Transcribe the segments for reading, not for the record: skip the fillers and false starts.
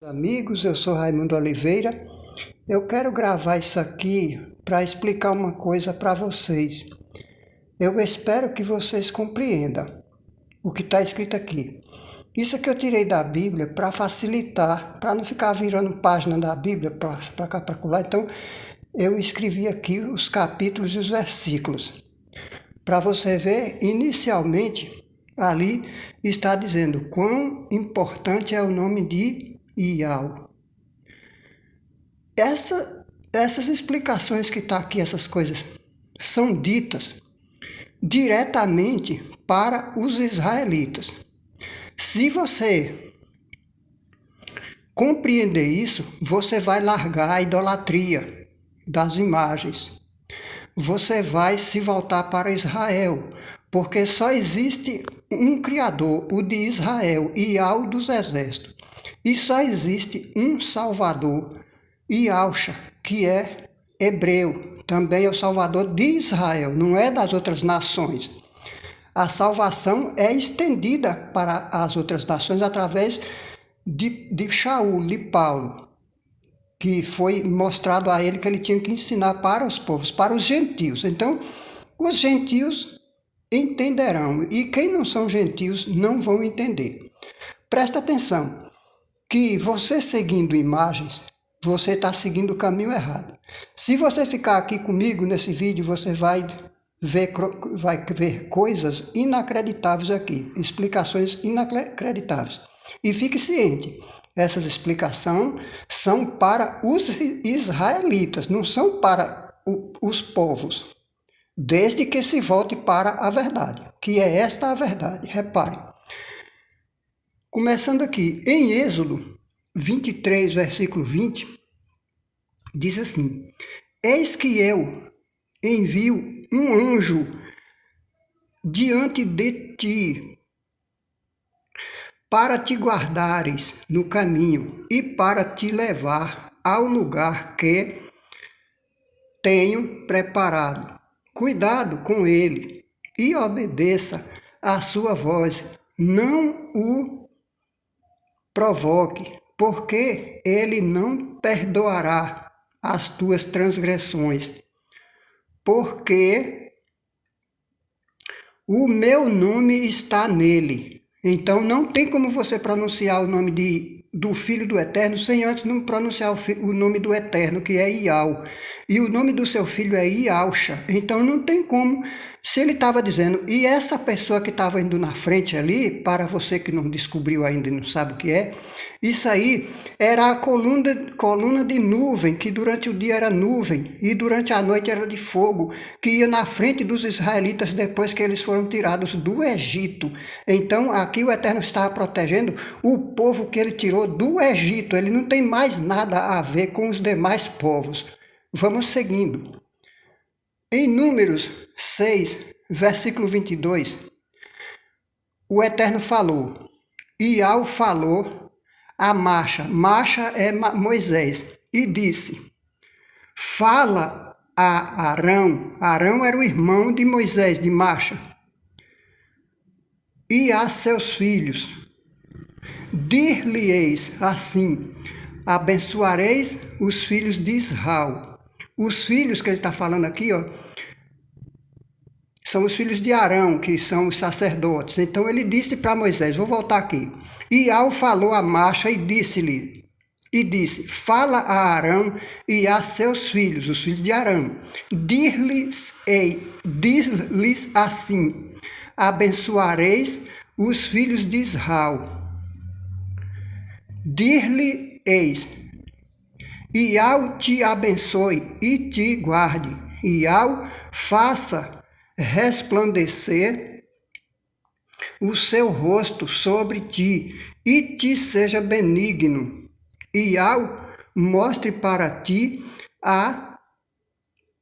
Amigos, eu sou Raimundo Oliveira. Eu quero gravar isso aqui para explicar uma coisa para vocês. Eu espero que vocês compreendam o que está escrito aqui. Isso aqui eu tirei da Bíblia para facilitar, para não ficar virando página da Bíblia para cá, para lá. Então, eu escrevi aqui os capítulos e os versículos. Para você ver, inicialmente, ali está dizendo quão importante é o nome de Iau. Essas explicações que está aqui, essas coisas, são ditas diretamente para os israelitas. Se você compreender isso, você vai largar a idolatria das imagens. Você vai se voltar para Israel, porque só existe um Criador, o de Israel, Iau dos exércitos. E só existe um Salvador, Iausha, que é hebreu, também é o Salvador de Israel, não é das outras nações. A salvação é estendida para as outras nações através de Shaul, de Paulo, que foi mostrado a ele que ele tinha que ensinar para os povos, para os gentios. Então, os gentios entenderão, e quem não são gentios não vão entender. Presta atenção, que você seguindo imagens, você está seguindo o caminho errado. Se você ficar aqui comigo nesse vídeo, você vai ver coisas inacreditáveis aqui, explicações inacreditáveis. E fique ciente, essas explicações são para os israelitas, não são para os povos, desde que se volte para a verdade, que é esta a verdade. Repare. Começando aqui, em Êxodo 23, versículo 20, diz assim: Eis que eu envio um anjo diante de ti, para te guardares no caminho e para te levar ao lugar que tenho preparado. Cuidado com ele e obedeça a sua voz, não o provoque, porque ele não perdoará as tuas transgressões, porque o meu nome está nele. Então não tem como você pronunciar o nome do Filho do Eterno sem antes não pronunciar o nome do Eterno, que é Iau. E o nome do seu filho é Iausha. Então não tem como. Se ele estava dizendo, e essa pessoa que estava indo na frente ali, para você que não descobriu ainda e não sabe o que é, isso aí era a coluna de nuvem, que durante o dia era nuvem, e durante a noite era de fogo, que ia na frente dos israelitas depois que eles foram tirados do Egito. Então aqui o Eterno estava protegendo o povo que ele tirou do Egito. Ele não tem mais nada a ver com os demais povos. Vamos seguindo. Em Números 6, versículo 22, o Eterno falou, Iau falou a Marcha é Moisés, e disse, fala a Arão era o irmão de Moisés, de Marcha, e a seus filhos, dir-lhe-eis assim, abençoareis os filhos de Israel. Os filhos que ele está falando aqui, são os filhos de Arão, que são os sacerdotes. Então ele disse para Moisés, vou voltar aqui. Iau falou a Marcha e disse, fala a Arão e a seus filhos, os filhos de Arão, diz-lhes assim, abençoareis os filhos de Israel. Dir-lhe-eis, Iau te abençoe e te guarde. Iau faça resplandecer o seu rosto sobre ti e te seja benigno. Iau mostre para ti a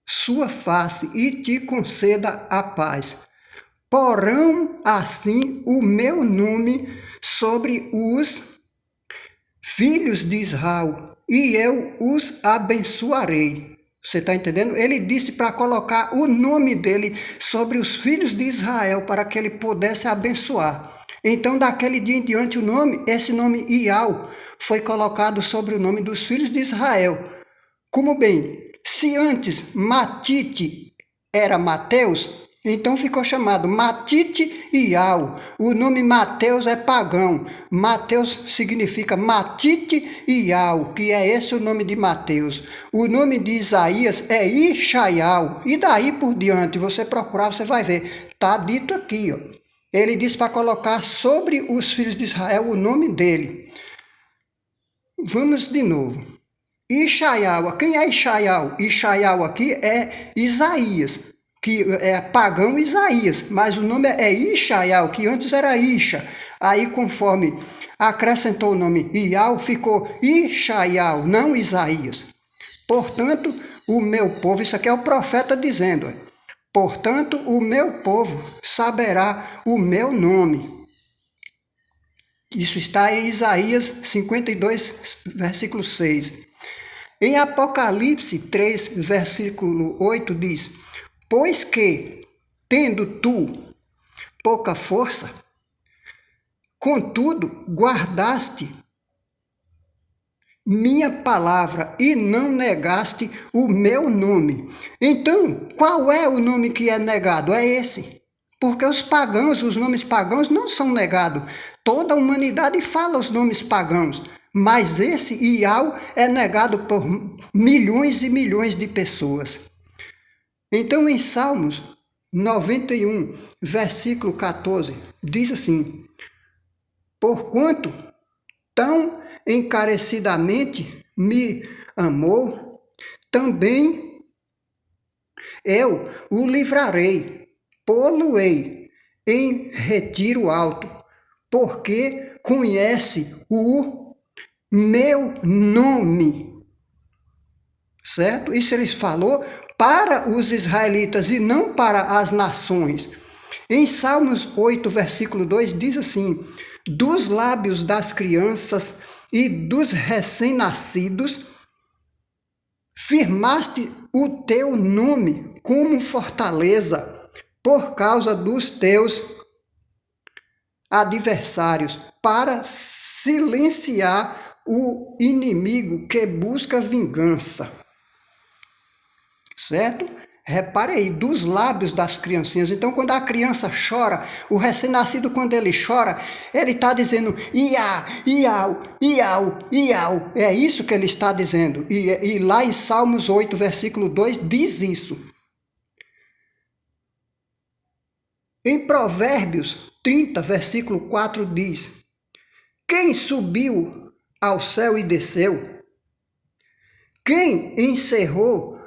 sua face e te conceda a paz. Porão assim o meu nome sobre os filhos de Israel, e eu os abençoarei. Você está entendendo? Ele disse para colocar o nome dele sobre os filhos de Israel, para que ele pudesse abençoar. Então, daquele dia em diante, esse nome Iau, foi colocado sobre o nome dos filhos de Israel. Como bem, se antes Matite era Mateus, então ficou chamado Matite Iau. O nome Mateus é pagão. Mateus significa Matite Iau, que é esse o nome de Mateus. O nome de Isaías é Ixaiau. E daí por diante, você procurar, você vai ver. Está dito aqui, ó. Ele diz para colocar sobre os filhos de Israel o nome dele. Vamos de novo. Ixaiau. Quem é Ixaiau? Ixaiau aqui é Isaías, que é pagão Isaías, mas o nome é Ixaiau, que antes era Ixa. Aí, conforme acrescentou o nome Iau, ficou Ixaiau, não Isaías. Portanto, o meu povo, isso aqui é o profeta dizendo, portanto, o meu povo saberá o meu nome. Isso está em Isaías 52, versículo 6. Em Apocalipse 3, versículo 8 diz: pois que, tendo tu pouca força, contudo guardaste minha palavra e não negaste o meu nome. Então, qual é o nome que é negado? É esse. Porque os pagãos, os nomes pagãos não são negados. Toda a humanidade fala os nomes pagãos. Mas esse Iau é negado por milhões e milhões de pessoas. Então, em Salmos 91, versículo 14, diz assim: porquanto tão encarecidamente me amou, também eu o livrarei, pô-lo-ei em retiro alto, porque conhece o meu nome. Certo? Isso ele falou para os israelitas e não para as nações. Em Salmos 8, versículo 2, diz assim: dos lábios das crianças e dos recém-nascidos, firmaste o teu nome como fortaleza por causa dos teus adversários, para silenciar o inimigo que busca vingança. Certo? Repare aí, dos lábios das criancinhas. Então, quando a criança chora, o recém-nascido, quando ele chora, ele está dizendo Iá, Iau, Iau, Iau. É isso que ele está dizendo. E lá em Salmos 8, versículo 2, diz isso. Em Provérbios 30, versículo 4, diz: quem subiu ao céu e desceu? Quem encerrou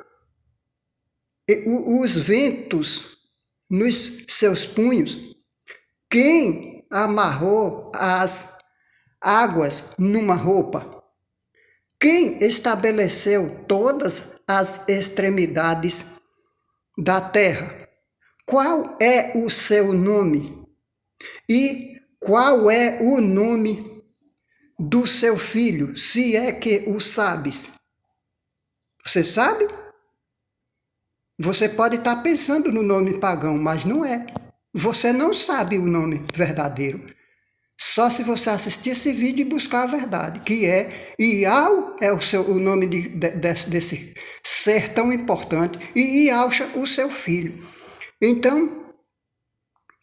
os ventos nos seus punhos? Quem amarrou as águas numa roupa? Quem estabeleceu todas as extremidades da terra? Qual é o seu nome? E qual é o nome do seu filho, se é que o sabes? Você sabe? Você pode estar pensando no nome pagão, mas não é. Você não sabe o nome verdadeiro. Só se você assistir esse vídeo e buscar a verdade, que é Iau, é o nome desse ser tão importante, e Iausha, o seu filho. Então,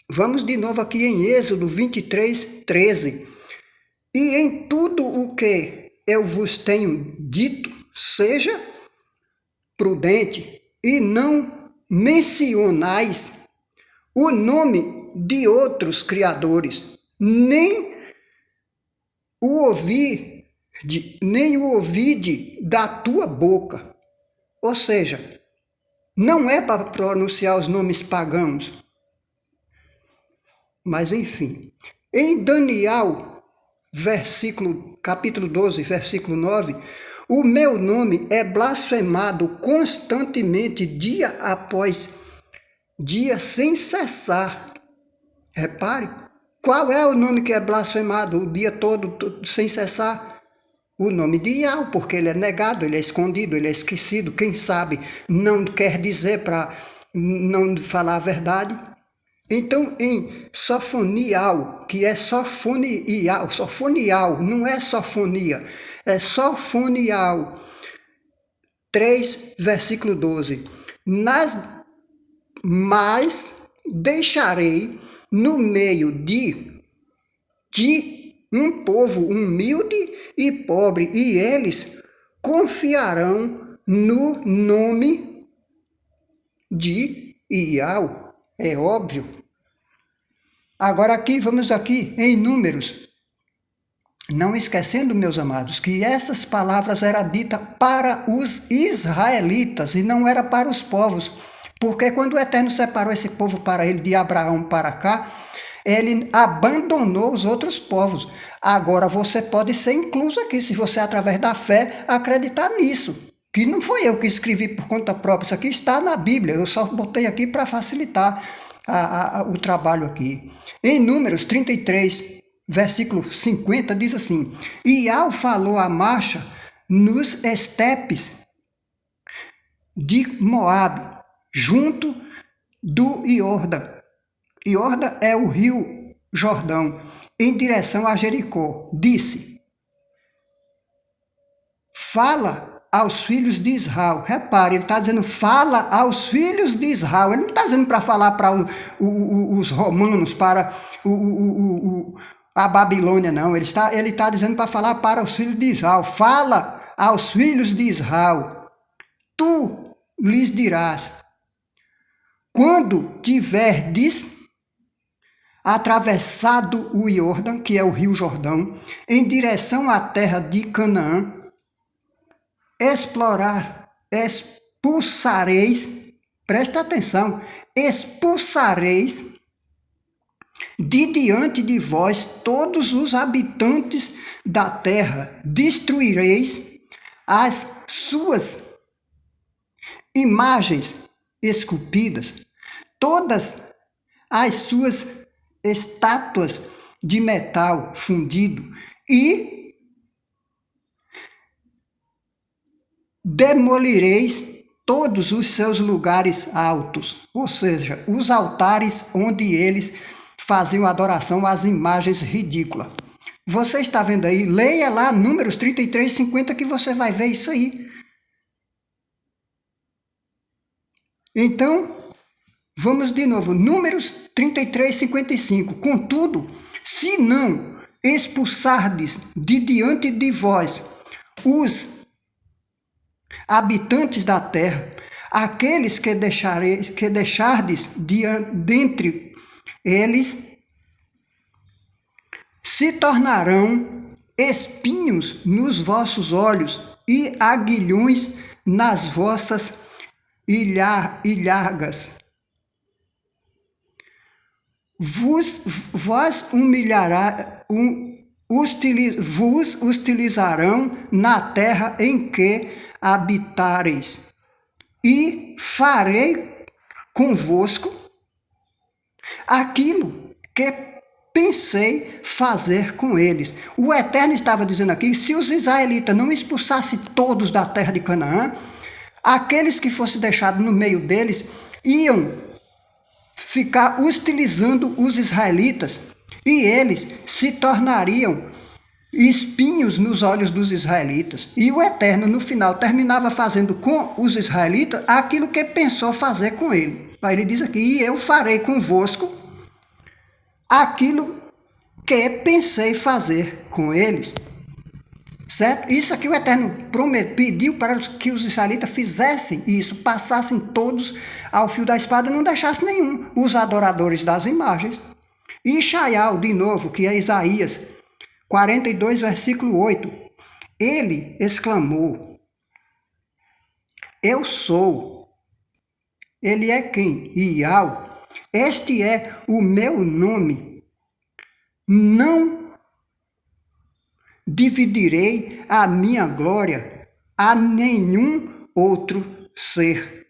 vamos de novo aqui em Êxodo 23, 13. E em tudo o que eu vos tenho dito, seja prudente, e não mencionais o nome de outros criadores, nem o ouvide da tua boca. Ou seja, não é para pronunciar os nomes pagãos. Mas enfim, em Daniel, capítulo 12, versículo 9, o meu nome é blasfemado constantemente, dia após dia, sem cessar. Repare, qual é o nome que é blasfemado o dia todo, sem cessar? O nome de Iau, porque ele é negado, ele é escondido, ele é esquecido. Quem sabe não quer dizer para não falar a verdade. Então, em sofonial, que é sofonial, não é sofonia, é sofonial, 3, versículo 12. Mas deixarei no meio de um povo humilde e pobre, e eles confiarão no nome de Iau. É óbvio. Agora vamos aqui em Números. Não esquecendo, meus amados, que essas palavras eram ditas para os israelitas e não era para os povos. Porque quando o Eterno separou esse povo para ele, de Abraão para cá, ele abandonou os outros povos. Agora você pode ser incluso aqui, se você, através da fé, acreditar nisso. Que não foi eu que escrevi por conta própria, isso aqui está na Bíblia, eu só botei aqui para facilitar o trabalho aqui. Em Números 33, versículo 50, diz assim: Iau falou a marcha nos estepes de Moabe, junto do Iorda. Iorda é o rio Jordão, em direção a Jericó. Disse: fala aos filhos de Israel. Repare, ele está dizendo fala aos filhos de Israel. Ele não está dizendo para falar para os romanos, para a Babilônia, não. Ele está dizendo para falar para os filhos de Israel. Fala aos filhos de Israel. Tu lhes dirás, quando tiverdes atravessado o Iordan, que é o rio Jordão, em direção à terra de Canaã, expulsareis, presta atenção, expulsareis de diante de vós todos os habitantes da terra, destruireis as suas imagens esculpidas, todas as suas estátuas de metal fundido e demolireis todos os seus lugares altos, ou seja, os altares onde eles faziam adoração às imagens ridículas. Você está vendo aí? Leia lá Números 33, 50 que você vai ver isso aí. Então, vamos de novo, Números 33, 55. Contudo, se não expulsardes de diante de vós os habitantes da terra, aqueles que deixardes dentre eles, se tornarão espinhos nos vossos olhos e aguilhões nas vossas ilhargas. Vos utilizarão na terra em que habitareis, e farei convosco aquilo que pensei fazer com eles. O Eterno estava dizendo aqui, se os israelitas não expulsassem todos da terra de Canaã, aqueles que fossem deixados no meio deles iam ficar hostilizando os israelitas e eles se tornariam espinhos nos olhos dos israelitas. E o Eterno, no final, terminava fazendo com os israelitas aquilo que pensou fazer com ele. Aí ele diz aqui, e eu farei convosco aquilo que pensei fazer com eles. Certo? Isso aqui o Eterno pediu para que os israelitas fizessem isso, passassem todos ao fio da espada e não deixassem nenhum, os adoradores das imagens. E Ishaial, de novo, que é Isaías 42, versículo 8, ele exclamou, eu sou. Ele é quem? Iau. Este é o meu nome. Não dividirei a minha glória a nenhum outro ser.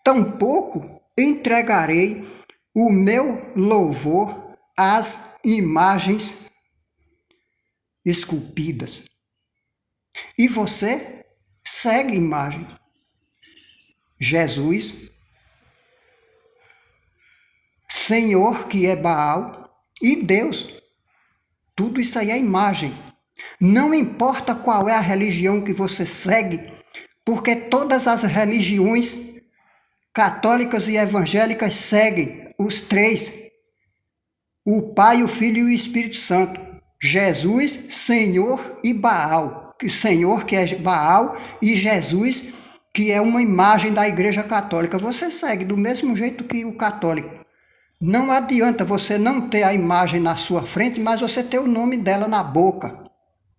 Tampouco entregarei o meu louvor às imagens esculpidas. E você segue a imagem. Jesus Senhor, que é Baal, e Deus. Tudo isso aí é imagem. Não importa qual é a religião que você segue, porque todas as religiões católicas e evangélicas seguem os três: o Pai, o Filho e o Espírito Santo. Jesus, Senhor e Baal. Senhor, que é Baal, e Jesus, que é uma imagem da Igreja Católica. Você segue do mesmo jeito que o católico. Não adianta você não ter a imagem na sua frente, mas você ter o nome dela na boca,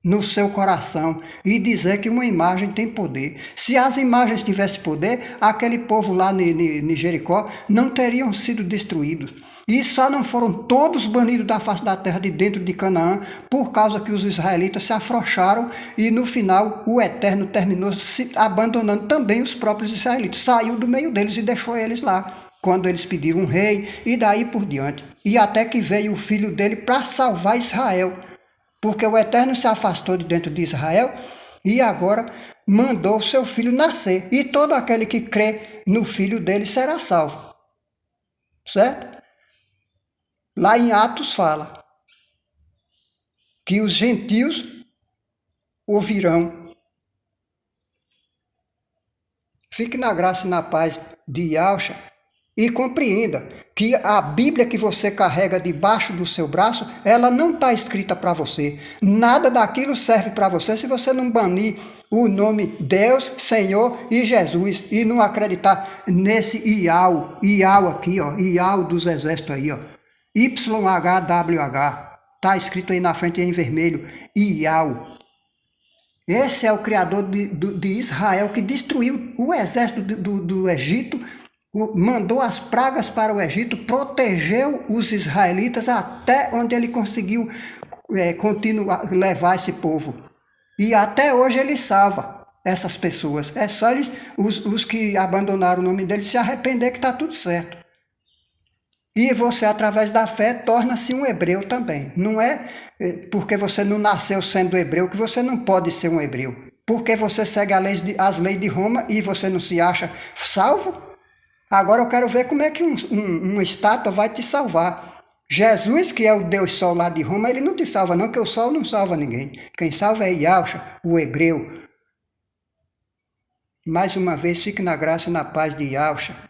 no seu coração, e dizer que uma imagem tem poder. Se as imagens tivessem poder, aquele povo lá em Jericó não teriam sido destruídos. E só não foram todos banidos da face da terra de dentro de Canaã, por causa que os israelitas se afrouxaram e no final o Eterno terminou se abandonando também os próprios israelitas. Saiu do meio deles e deixou eles lá, quando eles pediram um rei, e daí por diante. E até que veio o filho dele para salvar Israel, porque o Eterno se afastou de dentro de Israel e agora mandou o seu filho nascer. E todo aquele que crê no filho dele será salvo. Certo? Lá em Atos fala que os gentios ouvirão. Fique na graça e na paz de Yahshua e compreenda que a Bíblia que você carrega debaixo do seu braço, ela não está escrita para você. Nada daquilo serve para você se você não banir o nome Deus, Senhor e Jesus e não acreditar nesse Iau aqui, ó, Iau dos exércitos aí, ó, YHWH, está escrito aí na frente em vermelho, Iau. Esse é o Criador de Israel, que destruiu o exército do Egito, mandou as pragas para o Egito, protegeu os israelitas até onde ele conseguiu continuar, levar esse povo. E até hoje ele salva essas pessoas. É só eles, os que abandonaram o nome dele, se arrepender que está tudo certo. E você, através da fé, torna-se um hebreu também. Não é porque você não nasceu sendo hebreu que você não pode ser um hebreu. Porque você segue as leis de Roma e você não se acha salvo? Agora eu quero ver como é que uma estátua vai te salvar. Jesus, que é o Deus Sol lá de Roma, ele não te salva não, porque o Sol não salva ninguém. Quem salva é Yahshua, o hebreu. Mais uma vez, fique na graça e na paz de Yahshua.